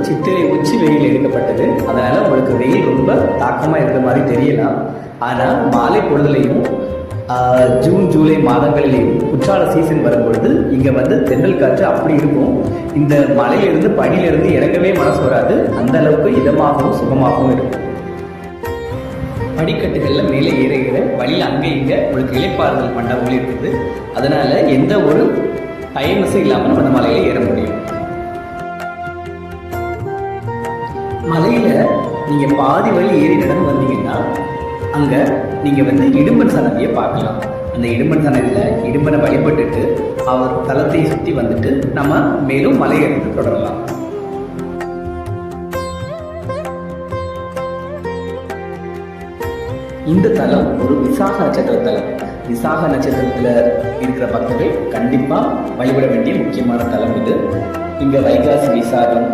சித்திரை உச்சி வெயில் எடுக்கப்பட்டது. அதனால உங்களுக்கு வெயில் ரொம்ப தாக்கமா இருக்கிற மாதிரி தெரியலாம். ஆனா மாலை பொழுதுலையும் ஜூன் ஜூலை மாதங்களிலேயும் குற்றால சீசன் வரும்பொழுது இங்க வந்து தென்றல் காற்று அப்படி இருக்கும். இந்த மலையிலிருந்து பனியிலிருந்து இறங்கவே மனசு வராது. அந்த அளவுக்கு இதமாகவும் சுகமாகவும் இருக்கும். படிக்கட்டுகள்ல மேலே ஏறுகிற வழியில் அங்கே இங்க உங்களுக்கு இலைப்பாறுதல் மண்டபங்கள் இருக்குது. அதனால எந்த ஒரு பயணசும் இல்லாமல் நம்ம அந்த மலையில ஏற முடியும். மலையில நீங்க பாதி வழி ஏறி நடந்து வந்தீங்கன்னா அங்க நீங்க வந்து இடும்பன் சன்னதியை பார்க்கலாம். அந்த இடும்பன் சன்னதியில இடும்பனை வழிபட்டுட்டு அவர் தலத்தை சுற்றி வந்துட்டு நம்ம மேலும் மலையேறி தொடரலாம். இந்த தலம் ஒரு விசாக நட்சத்திர தலம். விசாக நட்சத்திரத்துல இருக்கிற பக்தர்கள் கண்டிப்பா வழிபட வேண்டிய முக்கியமான தலம் இது. இங்க வைகாசி விசாகம்